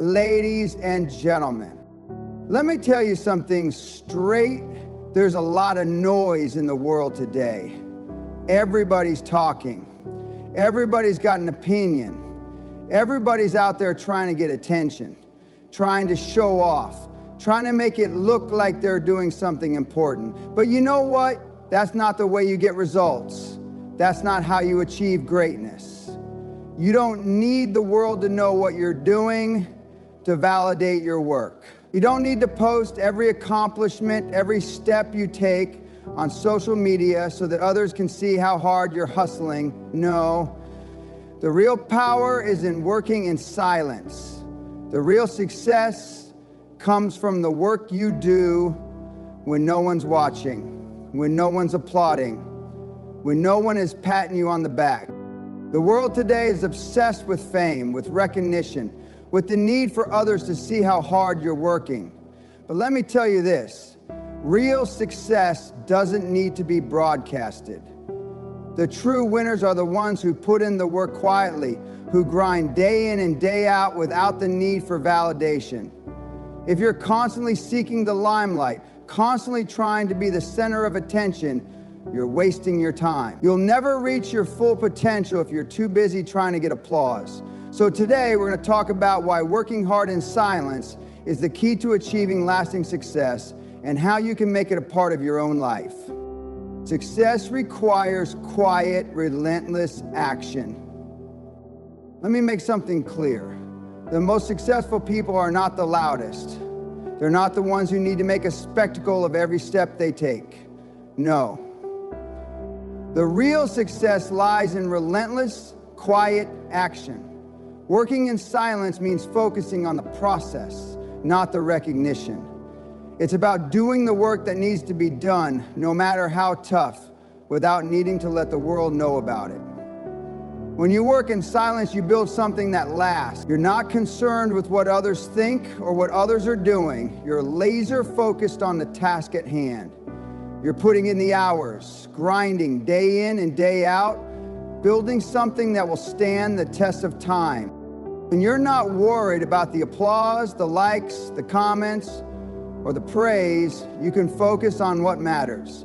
Ladies and gentlemen, let me tell you something straight. There's a lot of noise in the world today. Everybody's talking. Everybody's got an opinion. Everybody's out there trying to get attention, trying to show off, trying to make it look like they're doing something important. But you know what? That's not the way you get results. That's not how you achieve greatness. You don't need the world to know what you're doing to validate your work. You don't need to post every accomplishment, every step you take on social media so that others can see how hard you're hustling. No. The real power is in working in silence. The real success comes from the work you do when no one's watching, when no one's applauding, when no one is patting you on the back. The world today is obsessed with fame, with recognition, with the need for others to see how hard you're working. But let me tell you this, real success doesn't need to be broadcasted. The true winners are the ones who put in the work quietly, who grind day in and day out without the need for validation. If you're constantly seeking the limelight, constantly trying to be the center of attention, you're wasting your time. You'll never reach your full potential if you're too busy trying to get applause. So today we're going to talk about why working hard in silence is the key to achieving lasting success and how you can make it a part of your own life. Success requires quiet, relentless action. Let me make something clear. The most successful people are not the loudest. They're not the ones who need to make a spectacle of every step they take. No. The real success lies in relentless, quiet action. Working in silence means focusing on the process, not the recognition. It's about doing the work that needs to be done, no matter how tough, without needing to let the world know about it. When you work in silence, you build something that lasts. You're not concerned with what others think or what others are doing. You're laser focused on the task at hand. You're putting in the hours, grinding day in and day out, building something that will stand the test of time. When you're not worried about the applause, the likes, the comments, or the praise, you can focus on what matters.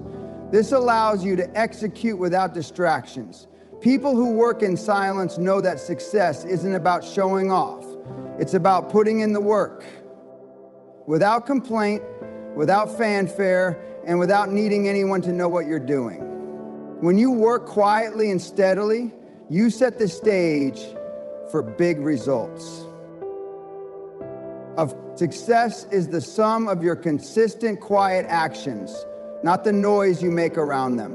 This allows you to execute without distractions. People who work in silence know that success isn't about showing off. It's about putting in the work. Without complaint, without fanfare, and without needing anyone to know what you're doing. When you work quietly and steadily, you set the stage for big results. Success is the sum of your consistent, quiet actions, not the noise you make around them.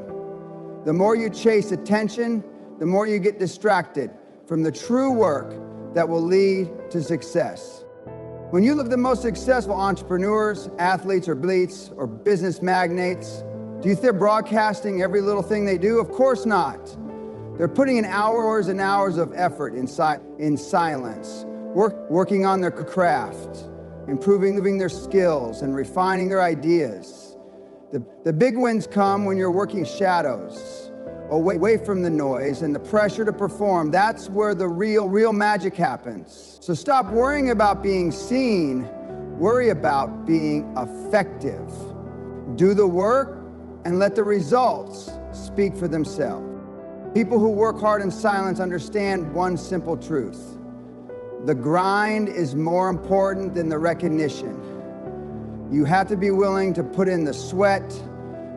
The more you chase attention, the more you get distracted from the true work that will lead to success. When you look at the most successful entrepreneurs, athletes, or business magnates, do you think they're broadcasting every little thing they do? Of course not. They're putting in hours and hours of effort in silence, working on their craft, improving their skills, and refining their ideas. The big wins come when you're working shadows, away from the noise and the pressure to perform. That's where the real magic happens. So stop worrying about being seen. Worry about being effective. Do the work and let the results speak for themselves. People who work hard in silence understand one simple truth. The grind is more important than the recognition. You have to be willing to put in the sweat,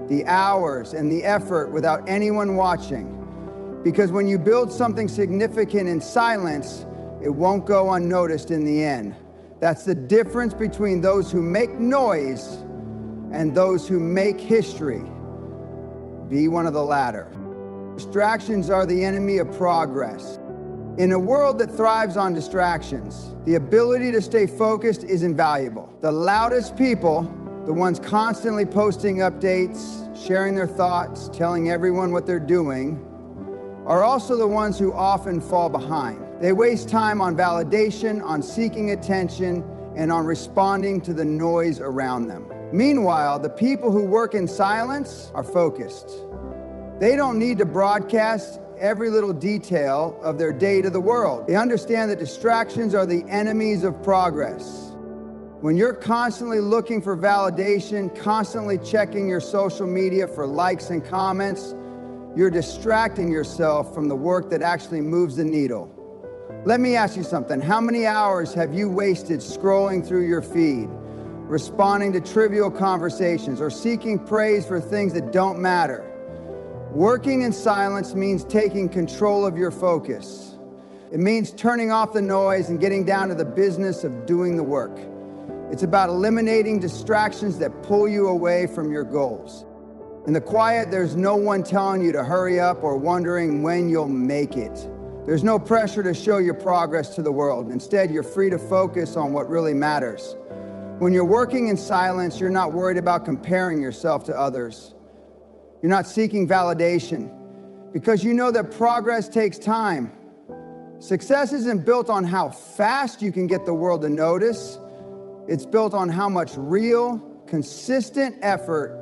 the hours, and the effort without anyone watching. Because when you build something significant in silence, it won't go unnoticed in the end. That's the difference between those who make noise and those who make history. Be one of the latter. Distractions are the enemy of progress. In a world that thrives on distractions, the ability to stay focused is invaluable. The loudest people, the ones constantly posting updates, sharing their thoughts, telling everyone what they're doing, are also the ones who often fall behind. They waste time on validation, on seeking attention, and on responding to the noise around them. Meanwhile, the people who work in silence are focused. They don't need to broadcast every little detail of their day to the world. They understand that distractions are the enemies of progress. When you're constantly looking for validation, constantly checking your social media for likes and comments, you're distracting yourself from the work that actually moves the needle. Let me ask you something. How many hours have you wasted scrolling through your feed, responding to trivial conversations, or seeking praise for things that don't matter? Working in silence means taking control of your focus. It means turning off the noise and getting down to the business of doing the work. It's about eliminating distractions that pull you away from your goals. In the quiet, there's no one telling you to hurry up or wondering when you'll make it. There's no pressure to show your progress to the world. Instead, you're free to focus on what really matters. When you're working in silence, you're not worried about comparing yourself to others. You're not seeking validation because you know that progress takes time. Success isn't built on how fast you can get the world to notice. It's built on how much real, consistent effort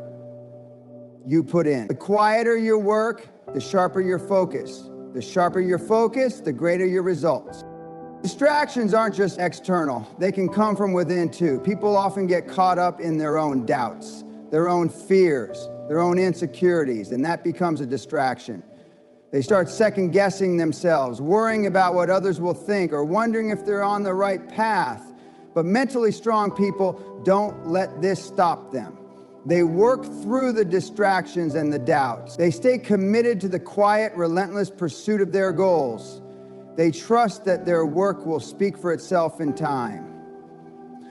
you put in. The quieter your work, the sharper your focus. The sharper your focus, the greater your results. Distractions aren't just external. They can come from within too. People often get caught up in their own doubts, their own fears, their own insecurities, and that becomes a distraction. They start second-guessing themselves, worrying about what others will think, or wondering if they're on the right path. But mentally strong people don't let this stop them. They work through the distractions and the doubts. They stay committed to the quiet, relentless pursuit of their goals. They trust that their work will speak for itself in time.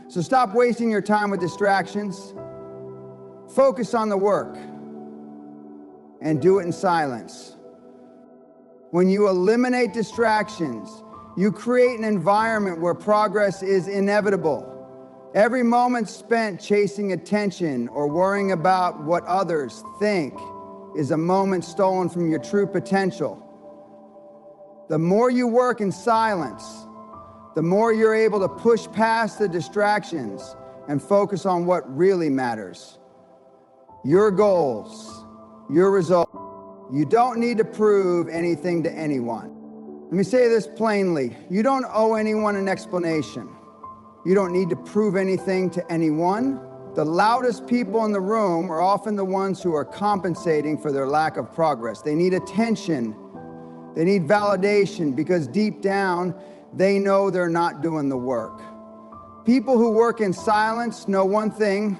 So stop wasting your time with distractions. Focus on the work and do it in silence. When you eliminate distractions, you create an environment where progress is inevitable. Every moment spent chasing attention or worrying about what others think is a moment stolen from your true potential. The more you work in silence, the more you're able to push past the distractions and focus on what really matters. Your goals, your results. You don't need to prove anything to anyone. Let me say this plainly. You don't owe anyone an explanation. You don't need to prove anything to anyone. The loudest people in the room are often the ones who are compensating for their lack of progress. They need attention. They need validation because deep down, they know they're not doing the work. People who work in silence know one thing: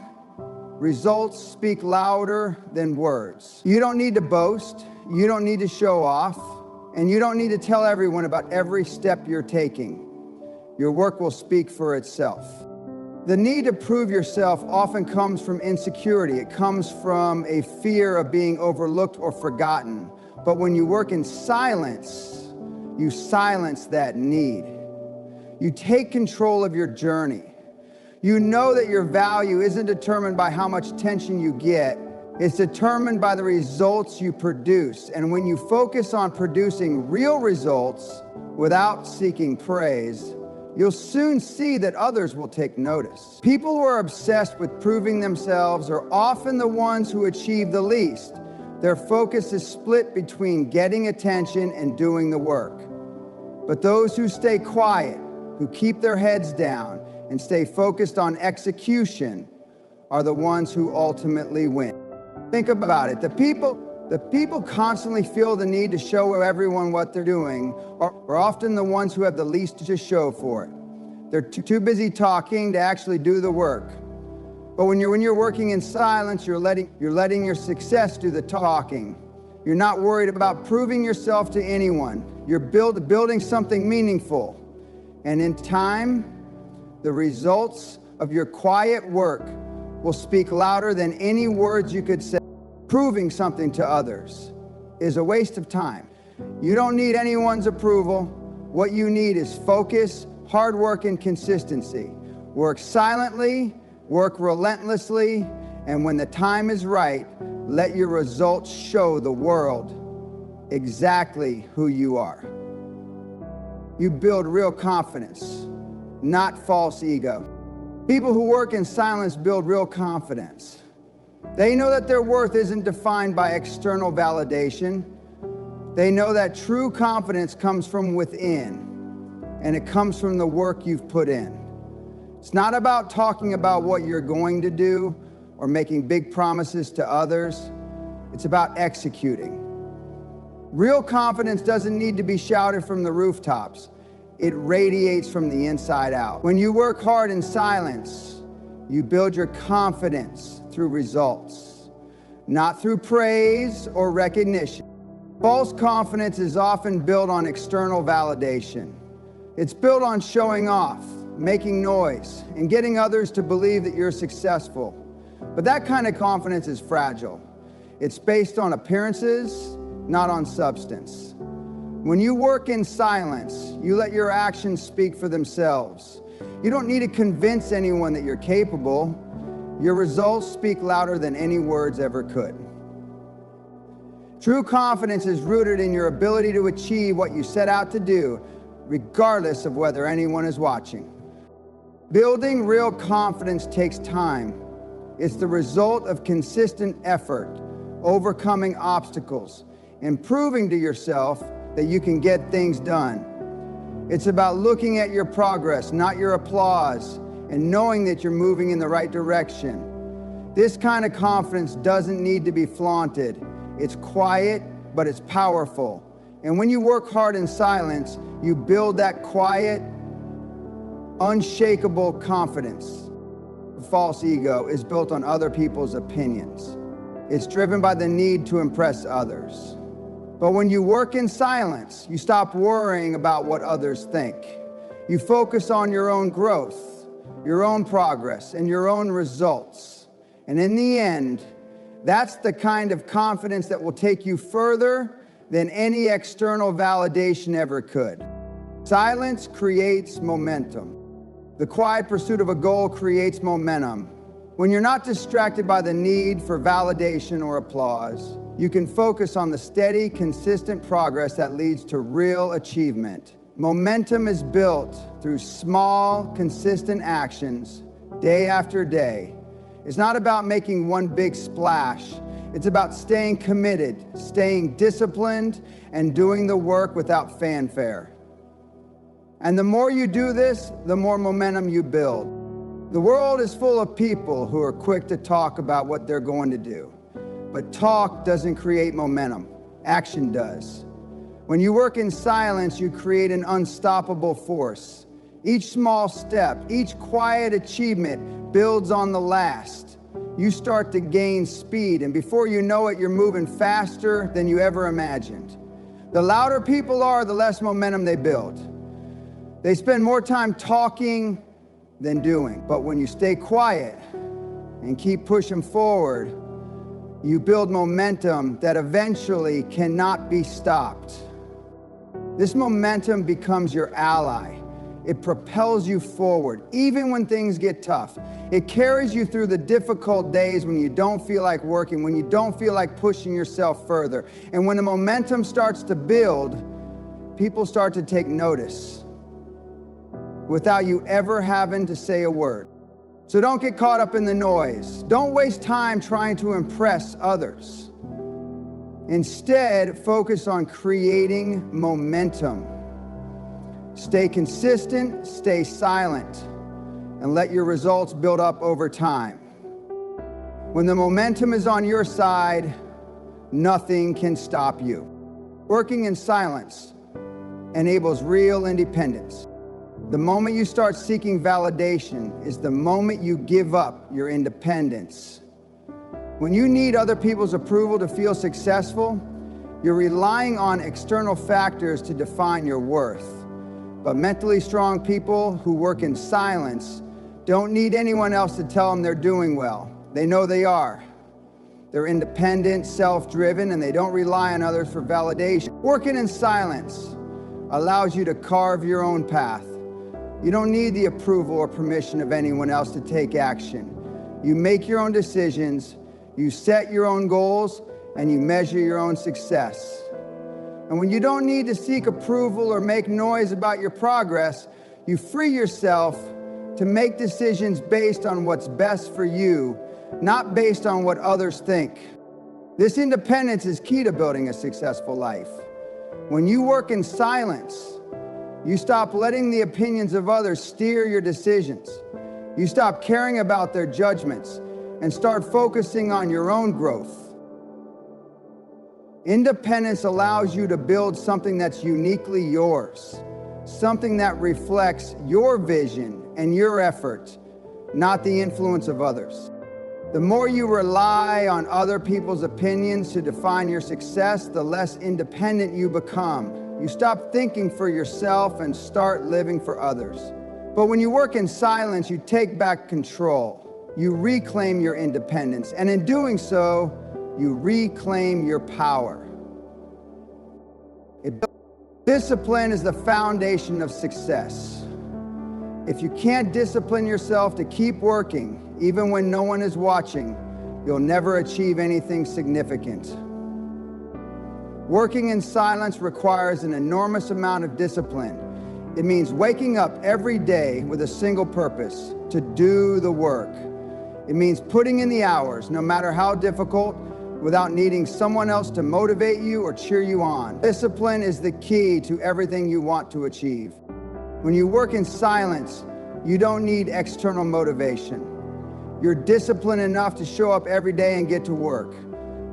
results speak louder than words. You don't need to boast. You don't need to show off. And you don't need to tell everyone about every step you're taking. Your work will speak for itself. The need to prove yourself often comes from insecurity. It comes from a fear of being overlooked or forgotten. But when you work in silence, you silence that need. You take control of your journey. You know that your value isn't determined by how much attention you get. It's determined by the results you produce. And when you focus on producing real results without seeking praise, you'll soon see that others will take notice. People who are obsessed with proving themselves are often the ones who achieve the least. Their focus is split between getting attention and doing the work. But those who stay quiet, who keep their heads down, and stay focused on execution are the ones who ultimately win. Think about it. The people constantly feel the need to show everyone what they're doing are often the ones who have the least to show for it. They're too busy talking to actually do the work. But when you're working in silence, you're letting your success do the talking. You're not worried about proving yourself to anyone. You're building something meaningful. And in time, the results of your quiet work will speak louder than any words you could say. Proving something to others is a waste of time. You don't need anyone's approval. What you need is focus, hard work, and consistency. Work silently, work relentlessly, and when the time is right, let your results show the world exactly who you are. You build real confidence, not false ego. People who work in silence build real confidence. They know that their worth isn't defined by external validation. They know that true confidence comes from within, and it comes from the work you've put in. It's not about talking about what you're going to do or making big promises to others. It's about executing. Real confidence doesn't need to be shouted from the rooftops. It radiates from the inside out. When you work hard in silence, you build your confidence through results, not through praise or recognition. False confidence is often built on external validation. It's built on showing off, making noise, and getting others to believe that you're successful. But that kind of confidence is fragile. It's based on appearances, not on substance. When you work in silence, you let your actions speak for themselves. You don't need to convince anyone that you're capable. Your results speak louder than any words ever could. True confidence is rooted in your ability to achieve what you set out to do, regardless of whether anyone is watching. Building real confidence takes time. It's the result of consistent effort, overcoming obstacles, and proving to yourself that you can get things done. It's about looking at your progress, not your applause, and knowing that you're moving in the right direction. This kind of confidence doesn't need to be flaunted. It's quiet, but it's powerful. And when you work hard in silence, you build that quiet, unshakable confidence. False ego is built on other people's opinions. It's driven by the need to impress others. But when you work in silence, you stop worrying about what others think. You focus on your own growth, your own progress, and your own results. And in the end, that's the kind of confidence that will take you further than any external validation ever could. Silence creates momentum. The quiet pursuit of a goal creates momentum. When you're not distracted by the need for validation or applause, you can focus on the steady, consistent progress that leads to real achievement. Momentum is built through small, consistent actions, day after day. It's not about making one big splash. It's about staying committed, staying disciplined, and doing the work without fanfare. And the more you do this, the more momentum you build. The world is full of people who are quick to talk about what they're going to do. But talk doesn't create momentum. Action does. When you work in silence, you create an unstoppable force. Each small step, each quiet achievement builds on the last. You start to gain speed, and before you know it, you're moving faster than you ever imagined. The louder people are, the less momentum they build. They spend more time talking than doing. But when you stay quiet and keep pushing forward, you build momentum that eventually cannot be stopped. This momentum becomes your ally. It propels you forward, even when things get tough. It carries you through the difficult days when you don't feel like working, when you don't feel like pushing yourself further. And when the momentum starts to build, people start to take notice without you ever having to say a word. So don't get caught up in the noise. Don't waste time trying to impress others. Instead, focus on creating momentum. Stay consistent, stay silent, and let your results build up over time. When the momentum is on your side, nothing can stop you. Working in silence enables real independence. The moment you start seeking validation is the moment you give up your independence. When you need other people's approval to feel successful, you're relying on external factors to define your worth. But mentally strong people who work in silence don't need anyone else to tell them they're doing well. They know they are. They're independent, self-driven, and they don't rely on others for validation. Working in silence allows you to carve your own path. You don't need the approval or permission of anyone else to take action. You make your own decisions, you set your own goals, and you measure your own success. And when you don't need to seek approval or make noise about your progress, you free yourself to make decisions based on what's best for you, not based on what others think. This independence is key to building a successful life. When you work in silence, you stop letting the opinions of others steer your decisions. You stop caring about their judgments and start focusing on your own growth. Independence allows you to build something that's uniquely yours, something that reflects your vision and your effort, not the influence of others. The more you rely on other people's opinions to define your success, the less independent you become. You stop thinking for yourself and start living for others. But when you work in silence, you take back control. You reclaim your independence, and in doing so, you reclaim your power. Discipline is the foundation of success. If you can't discipline yourself to keep working, even when no one is watching, you'll never achieve anything significant. Working in silence requires an enormous amount of discipline. It means waking up every day with a single purpose: to do the work. It means putting in the hours, no matter how difficult, without needing someone else to motivate you or cheer you on. Discipline is the key to everything you want to achieve. When you work in silence, you don't need external motivation. You're disciplined enough to show up every day and get to work.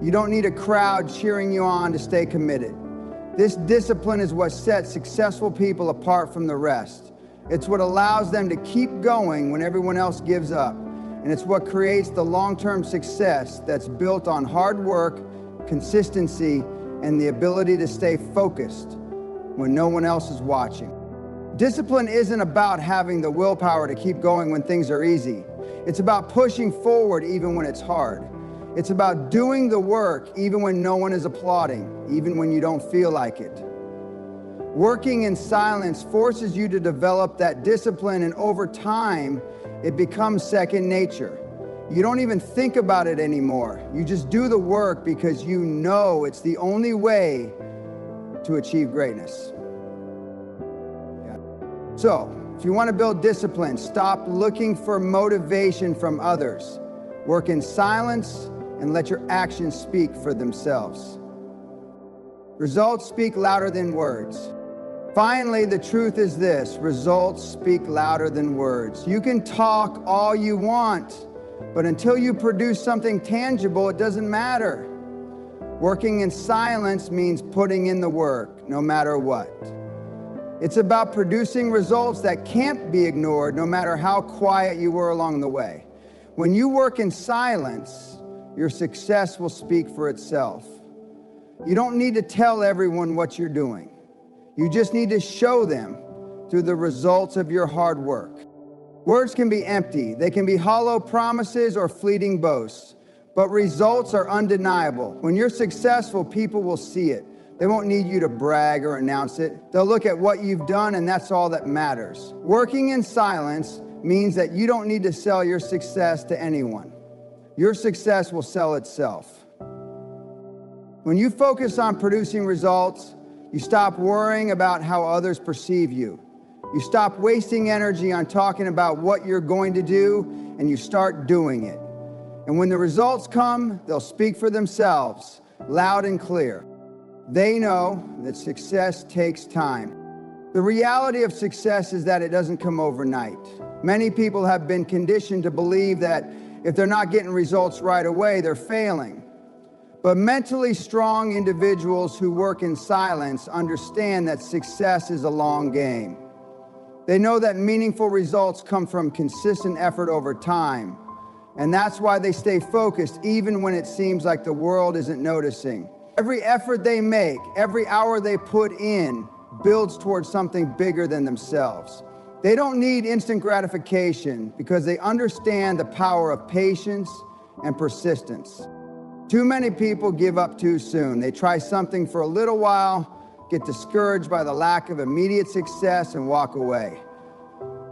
You don't need a crowd cheering you on to stay committed. This discipline is what sets successful people apart from the rest. It's what allows them to keep going when everyone else gives up. And it's what creates the long-term success that's built on hard work, consistency, and the ability to stay focused when no one else is watching. Discipline isn't about having the willpower to keep going when things are easy. It's about pushing forward even when it's hard. It's about doing the work even when no one is applauding, even when you don't feel like it. Working in silence forces you to develop that discipline, and over time, it becomes second nature. You don't even think about it anymore. You just do the work because you know it's the only way to achieve greatness. So, if you want to build discipline, stop looking for motivation from others. Work in silence and let your actions speak for themselves. Results speak louder than words. Finally, the truth is this: results speak louder than words. You can talk all you want, but until you produce something tangible, it doesn't matter. Working in silence means putting in the work, no matter what. It's about producing results that can't be ignored, no matter how quiet you were along the way. When you work in silence, your success will speak for itself. You don't need to tell everyone what you're doing. You just need to show them through the results of your hard work. Words can be empty. They can be hollow promises or fleeting boasts, but results are undeniable. When you're successful, people will see it. They won't need you to brag or announce it. They'll look at what you've done, and that's all that matters. Working in silence means that you don't need to sell your success to anyone. Your success will sell itself. When you focus on producing results, you stop worrying about how others perceive you. You stop wasting energy on talking about what you're going to do, and you start doing it. And when the results come, they'll speak for themselves, loud and clear. They know that success takes time. The reality of success is that it doesn't come overnight. Many people have been conditioned to believe that if they're not getting results right away, they're failing. But mentally strong individuals who work in silence understand that success is a long game. They know that meaningful results come from consistent effort over time. And that's why they stay focused even when it seems like the world isn't noticing. Every effort they make, every hour they put in, builds towards something bigger than themselves. They don't need instant gratification because they understand the power of patience and persistence. Too many people give up too soon. They try something for a little while, get discouraged by the lack of immediate success, and walk away.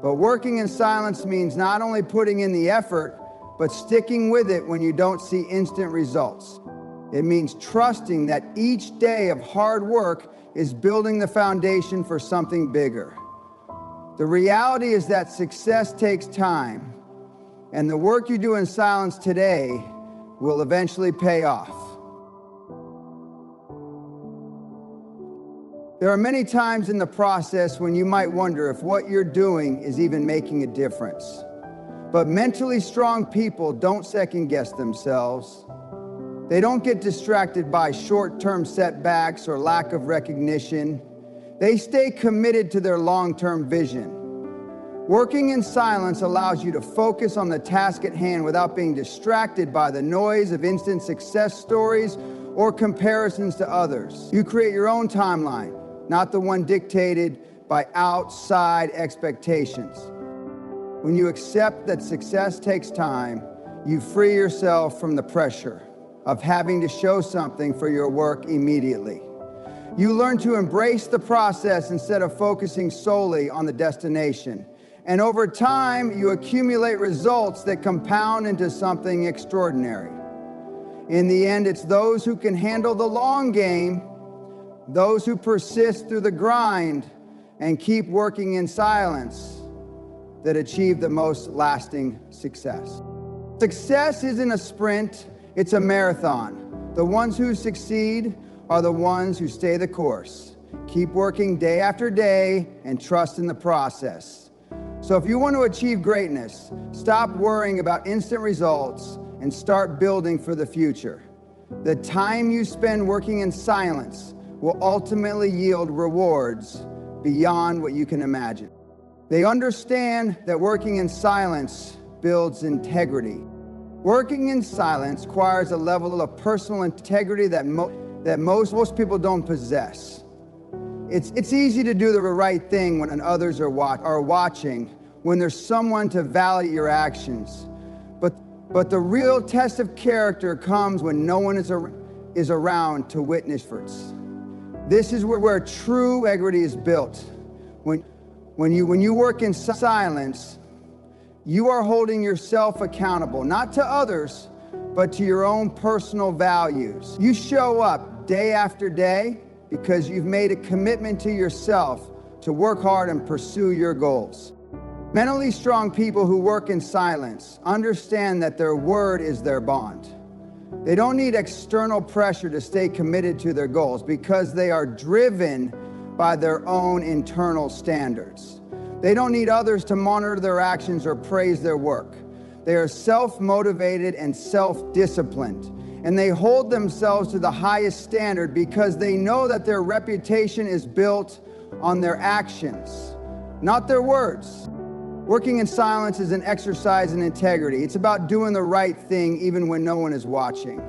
But working in silence means not only putting in the effort, but sticking with it when you don't see instant results. It means trusting that each day of hard work is building the foundation for something bigger. The reality is that success takes time, and the work you do in silence today will eventually pay off. There are many times in the process when you might wonder if what you're doing is even making a difference. But mentally strong people don't second guess themselves. They don't get distracted by short-term setbacks or lack of recognition. They stay committed to their long-term vision. Working in silence allows you to focus on the task at hand without being distracted by the noise of instant success stories or comparisons to others. You create your own timeline, not the one dictated by outside expectations. When you accept that success takes time, you free yourself from the pressure of having to show something for your work immediately. You learn to embrace the process instead of focusing solely on the destination. And over time, you accumulate results that compound into something extraordinary. In the end, it's those who can handle the long game, those who persist through the grind and keep working in silence, that achieve the most lasting success. Success isn't a sprint, it's a marathon. The ones who succeed are the ones who stay the course. Keep working day after day and trust in the process. So if you want to achieve greatness, stop worrying about instant results and start building for the future. The time you spend working in silence will ultimately yield rewards beyond what you can imagine. They understand that working in silence builds integrity. Working in silence requires a level of personal integrity that most people don't possess. It's easy to do the right thing when others are watching, when there's someone to validate your actions. But the real test of character comes when no one is around to witness efforts. This is where true integrity is built. When you work in silence, you are holding yourself accountable, not to others, but to your own personal values. You show up day after day because you've made a commitment to yourself to work hard and pursue your goals. Mentally strong people who work in silence understand that their word is their bond. They don't need external pressure to stay committed to their goals because they are driven by their own internal standards. They don't need others to monitor their actions or praise their work. They are self-motivated and self-disciplined, and they hold themselves to the highest standard because they know that their reputation is built on their actions, not their words. Working in silence is an exercise in integrity. It's about doing the right thing even when no one is watching.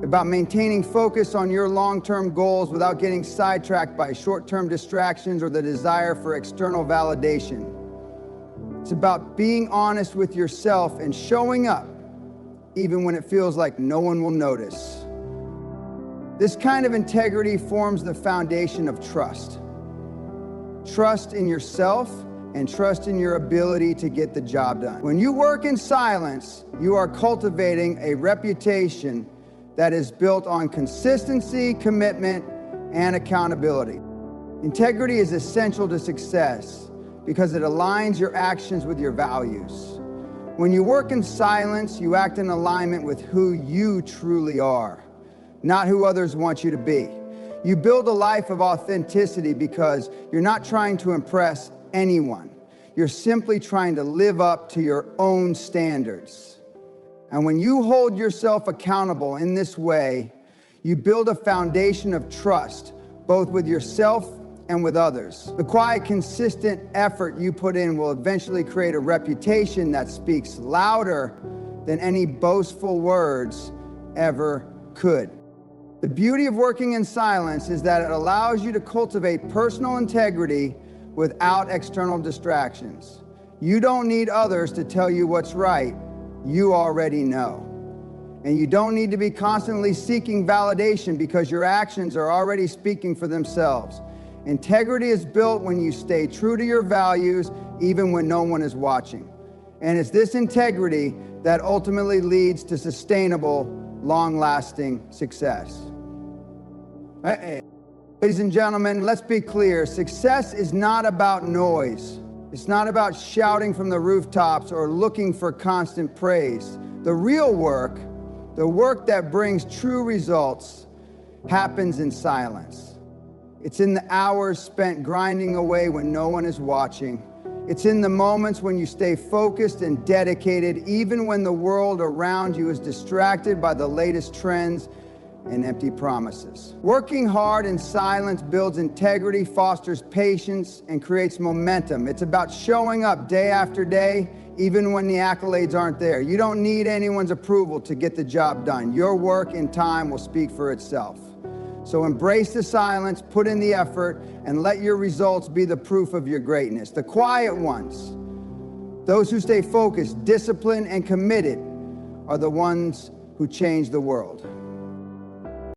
About maintaining focus on your long-term goals without getting sidetracked by short-term distractions or the desire for external validation. It's about being honest with yourself and showing up even when it feels like no one will notice. This kind of integrity forms the foundation of trust. Trust in yourself and trust in your ability to get the job done. When you work in silence, you are cultivating a reputation that is built on consistency, commitment, and accountability. Integrity is essential to success because it aligns your actions with your values. When you work in silence, you act in alignment with who you truly are, not who others want you to be. You build a life of authenticity because you're not trying to impress anyone. You're simply trying to live up to your own standards. And when you hold yourself accountable in this way, you build a foundation of trust, both with yourself and with others. The quiet, consistent effort you put in will eventually create a reputation that speaks louder than any boastful words ever could. The beauty of working in silence is that it allows you to cultivate personal integrity without external distractions. You don't need others to tell you what's right. You already know. And you don't need to be constantly seeking validation because your actions are already speaking for themselves. Integrity is built when you stay true to your values, even when no one is watching. And it's this integrity that ultimately leads to sustainable, long-lasting success. Ladies and gentlemen, let's be clear. Success is not about noise. It's not about shouting from the rooftops or looking for constant praise. The real work, the work that brings true results, happens in silence. It's in the hours spent grinding away when no one is watching. It's in the moments when you stay focused and dedicated, even when the world around you is distracted by the latest trends and empty promises. Working hard in silence builds integrity, fosters patience, and creates momentum. It's about showing up day after day, even when the accolades aren't there. You don't need anyone's approval to get the job done. Your work and time will speak for itself. So embrace the silence, put in the effort, and let your results be the proof of your greatness. The quiet ones, those who stay focused, disciplined, and committed, are the ones who change the world.